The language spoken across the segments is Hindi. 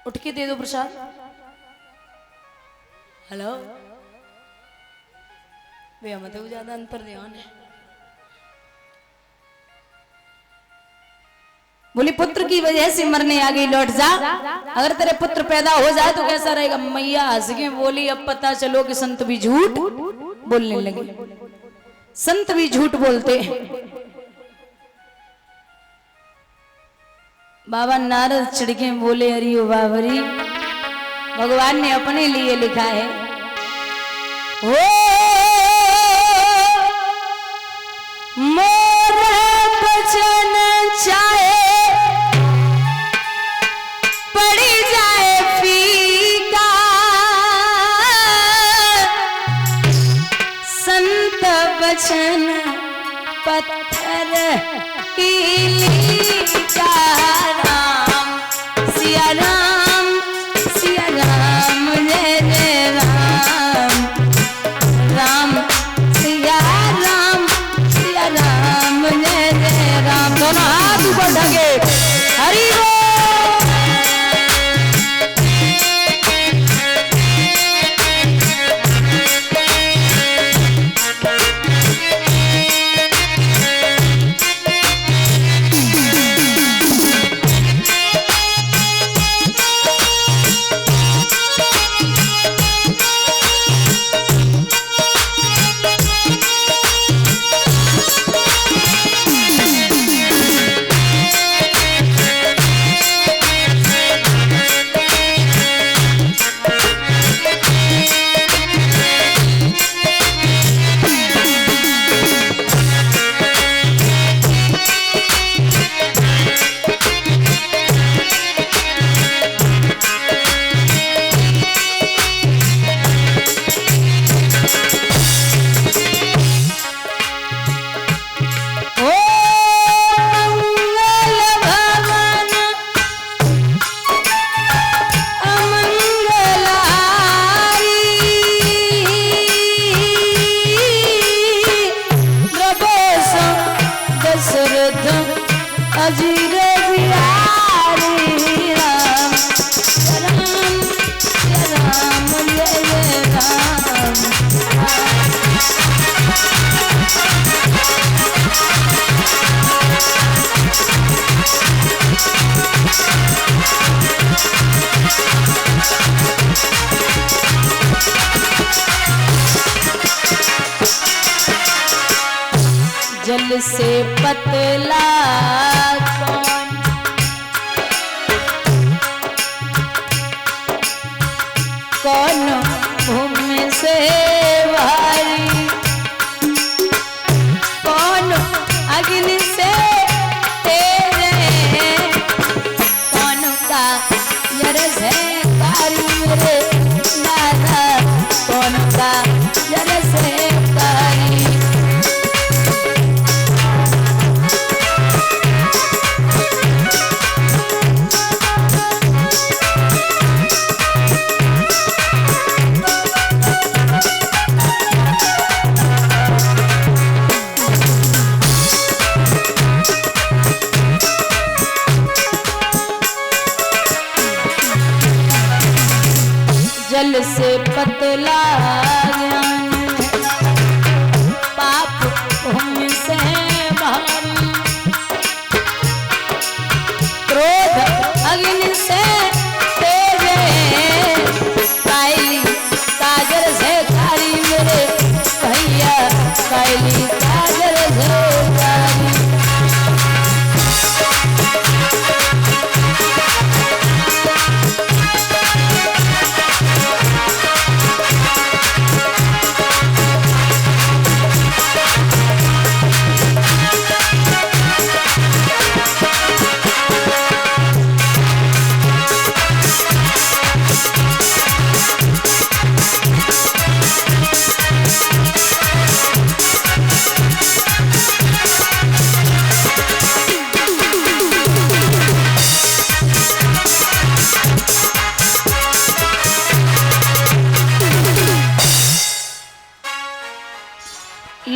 उठ के दे दो प्रसाद। हेलो भैया मत ज्यादा अंतर ध्यान है। बोली पुत्र की वजह से मरने आ गई लौट जा। अगर तेरे पुत्र पैदा हो जाए तो कैसा रहेगा। मैया हंस के बोली अब पता चलो कि संत भी झूठ बोलने लगे। संत भी झूठ बोलते। बाबा नारद चिड़के बोले अरे ओ बाबरी भगवान ने अपने लिए लिखा है। हो मोर बचन चाहे पड़ी जाए फीका संत बचन पत्थर कीली का राम सिया राम जय जय राम राम सिया राम जय जय राम। दोनों हाथ ऊपर ढके हरि बोल। जल से पतला कौन भूमि से भारी कौन अग्नि से तेरे कौन का यरस है कारी मेरे दादा कौन का यरस है कारी। जल से पतला ज्ञान पाप भूमि से भारी क्रोध अग्नि से तेज कायली काजर से कारी मेरे भैया कायली काजर से कारी।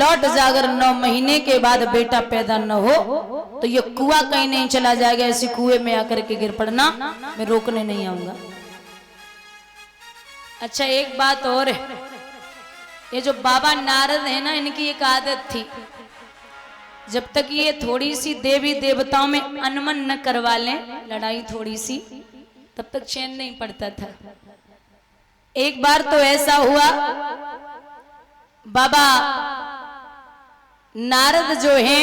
लौट जाकर 9 महीने के बाद बेटा पैदा न हो तो ये कुआं कहीं नहीं चला जाएगा, ऐसे कुएं में आकर के गिर पड़ना, मैं रोकने नहीं आऊंगा। अच्छा एक बात और है, ये जो बाबा नारद है ना, इनकी एक आदत थी, जब तक ये थोड़ी सी देवी देवताओं में अनमन न करवा लें, लड़ाई थोड़ी सी, तब तक चैन नहीं पड़ता था। एक बार तो ऐसा हुआ, बाबा नारद जो हैं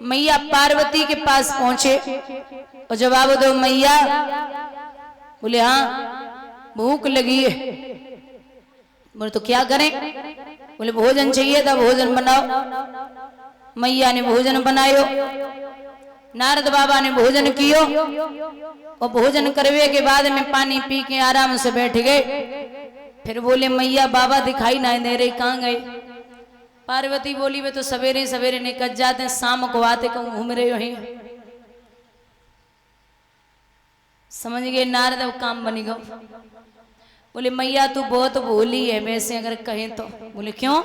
मैया पार्वती के पास पहुंचे और जवाब दो मैया। बोले हाँ भूख लगी है। बोले तो क्या करें? बोले भोजन चाहिए था, भोजन बनाओ। मैया ने भोजन बनायो, नारद बाबा ने भोजन कियो और भोजन करवे के बाद में पानी पी के आराम से बैठ गए। फिर बोले मैया बाबा दिखाई नहीं दे रहे, कहाँ गए? पार्वती बोली वे तो सवेरे सवेरे निकल जाते हैं, शाम को आते कहूं घूम रहे हो। समझ गए नारद, अब काम बनी गो। बोले मैया तू बहुत भोली है वैसे अगर कहें तो। बोले क्यों?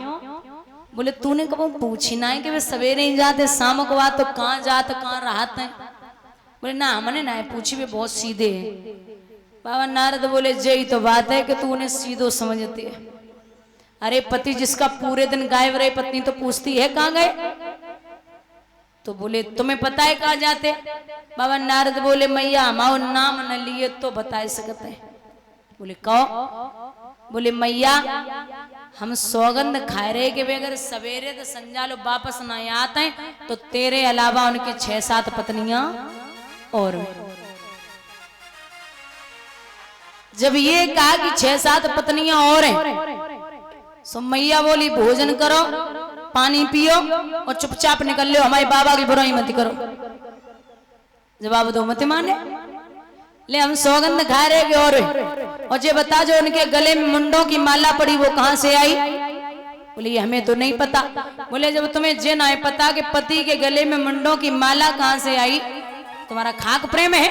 बोले तूने कब पूछी ना है कि वे सवेरे ही जाते शाम को आते, तो कहाँ जाते कहाँ रहते हैं? बोले ना हमने ना पूछी, वे बहुत सीधे हैं। बाबा नारद बोले जय तो बात है कि तू उन्हें सीधो समझती है। अरे पति जिसका पूरे दिन गायब रहे, पत्नी तो पूछती है कहाँ गए? तो बोले तुम्हें पता है कहाँ जाते? बाबा नारद बोले मैया हमारो नाम न लिए तो बता सकते हैं। बोले कहो? बोले मैया हम सौगंध खाए रहे कि वे अगर सवेरे तो संजा लो वापस ना आते हैं तो तेरे अलावा उनके 6-7 पत्नियां और जब ये कहा कि 6-7 पत्नियां और हैं, सो मैया बोली भोजन करो, पानी पियो और चुपचाप निकल लो, हमारे बाबा की बुराई मत करो। जवाब दो मत माने। ले हम सौगंध खा रहे कि और ये बता जो उनके गले में मुंडों की माला पड़ी वो कहां से आई? बोले हमें तो नहीं पता। बोले जब तुम्हें जे ना पता कि पति के गले में मुंडों की माला कहां से आई, तुम्हारा खाक प्रेम है?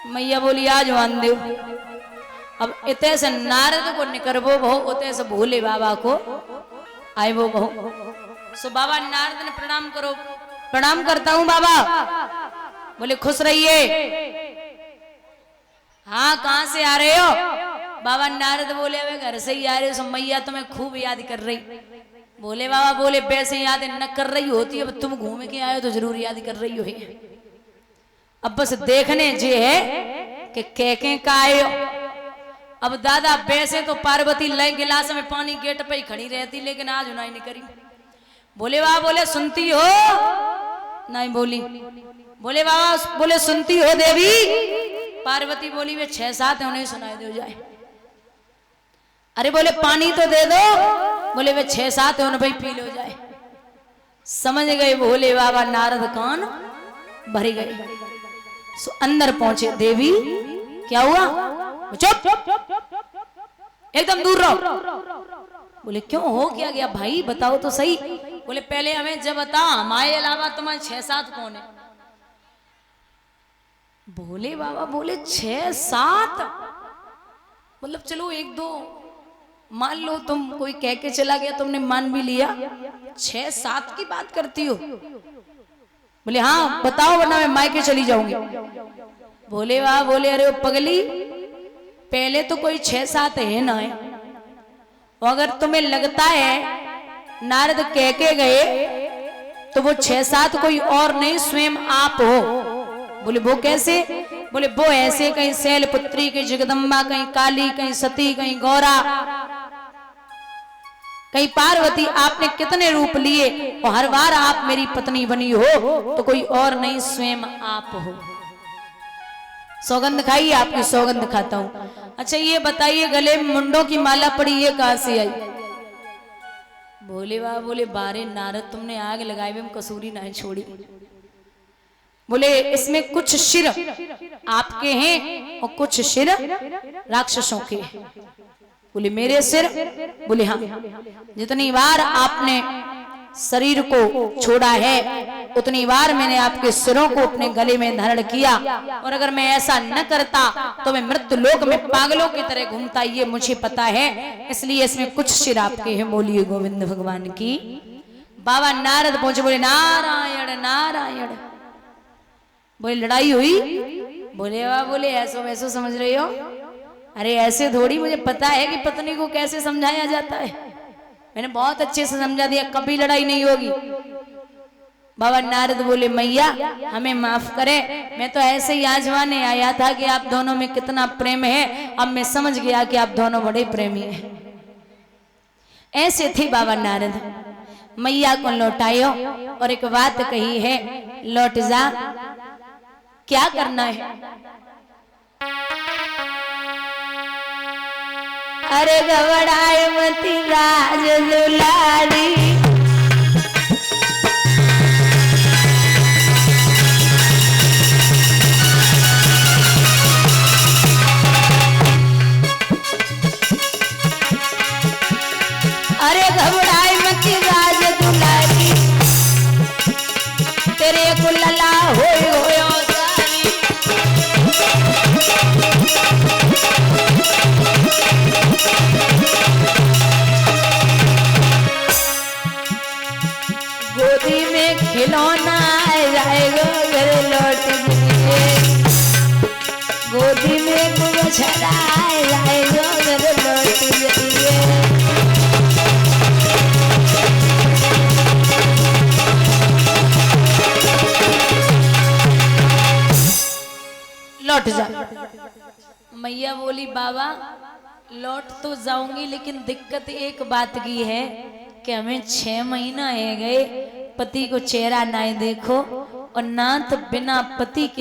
मैया बोली आज मान दो। अब इतने से नारद को निकरबो बहु, उतने से भोले बाबा को आए वो बहु। सो बाबा नारद ने प्रणाम करो। प्रणाम करता हूं बाबा। बोले खुश रहिए। हाँ कहां से आ रहे हो? बाबा नारद बोले वे घर से ही आ रहे हो। मैया तुम्हें खूब याद कर रही। बोले बाबा बोले वैसे याद न कर रही होती, अब तुम घूम के आए हो तो जरूर याद कर रही हो। अब बस देखने जे है कि के का आए हो। अब दादा वैसे तो पार्वती लय गिलास में पानी गेट पे ही खड़ी रहती, लेकिन आज उन्हें नहीं करी। बोले बाबा बोले सुनती हो? नहीं बोली। बोले बाबा बोले सुनती हो देवी? पार्वती बोली वे 6-7 है उन्हें सुनाई दे जाए। अरे बोले पानी तो दे दो। बोले वे 6-7 है उन्हें भाई पी लो जाए। समझ गए भोले बाबा नारद कान भर गए। सो अंदर पहुंचे। देवी क्या हुआ? चुप एकदम दूर रहो। बोले क्यों हो क्या गया भाई बताओ तो सही। बोले पहले हमें जब बता हमारे अलावा तुम्हारे 6-7 कौन है? भोले बाबा बोले 6-7 मतलब चलो 1-2 मान लो, तुम कोई कह के चला गया तुमने मान भी लिया, 6-7 की बात करती हो? बोले हाँ बताओ वरना मैं मायके चली जाऊंगी। भोले बाबा बोले अरे वो पगली पहले तो कोई 6-7 है ना है, अगर तुम्हें लगता है नारद कह के गए तो वो 6-7 कोई और नहीं स्वयं आप हो। बोले वो कैसे? बोले वो ऐसे कहीं शैलपुत्री, कहीं जगदम्बा, कहीं काली, कहीं सती, कहीं गौरा, कहीं पार्वती, आपने कितने रूप लिए और हर बार आप मेरी पत्नी बनी हो तो कोई और नहीं स्वयं आप हो। सौगंध खाइए, आपकी सौगंध खाता हूं। अच्छा ये बताइए गले में मुंडों की माला पड़ी ये कहां से आई? भोले बाबा बोले बारे नारद तुमने आग लगाई में कसूरी नहीं छोड़ी। बोले इसमें कुछ शिर आपके हैं और कुछ शिर राक्षसों के हैं। बोले मेरे सिर? बोले हाँ। जितनी बार आपने शरीर को छोड़ा है उतनी बार मैंने आपके सिरों को अपने गले में धारण किया, और अगर मैं ऐसा न करता तो मैं मृत्यु लोक में पागलों की तरह घूमता, ये मुझे पता है, इसलिए इसमें कुछ सिर आपके हैं। बोलिए गोविंद भगवान की। बाबा नारद पहुंचे, बोले नारायण नारायण। बोले लड़ाई हुई? बोले वाह, बोले ऐसो वैसो समझ रही हो? अरे ऐसे थोड़ी, मुझे पता है कि पत्नी को कैसे समझाया जाता है, मैंने बहुत अच्छे से समझा दिया, कभी लड़ाई नहीं होगी। बाबा नारद बोले मैया हमें माफ करें, मैं तो ऐसे ही आजमाने आया था कि आप दोनों में कितना प्रेम है, अब मैं समझ गया कि आप दोनों बड़े प्रेमी हैं। ऐसे थे बाबा नारद। मैया को लौटायो और एक बात कही है, लौट जा। क्या करना है? अरे घबराए मती राज दुलारी, अरे घबराए मती राज दुलारी, तेरे को लला होयो सारी। गोदी में खिलौना जाएगा घर लौट गए, गोदी में गुछड़ा जाएगा घर लौट गए। लौट जा। मैया बोली बाबा लौट तो जाऊंगी, लेकिन दिक्कत एक बात की है कि हमें 6 महीना है गए, पति को चेहरा ना देखो, और ना तो बिना पति के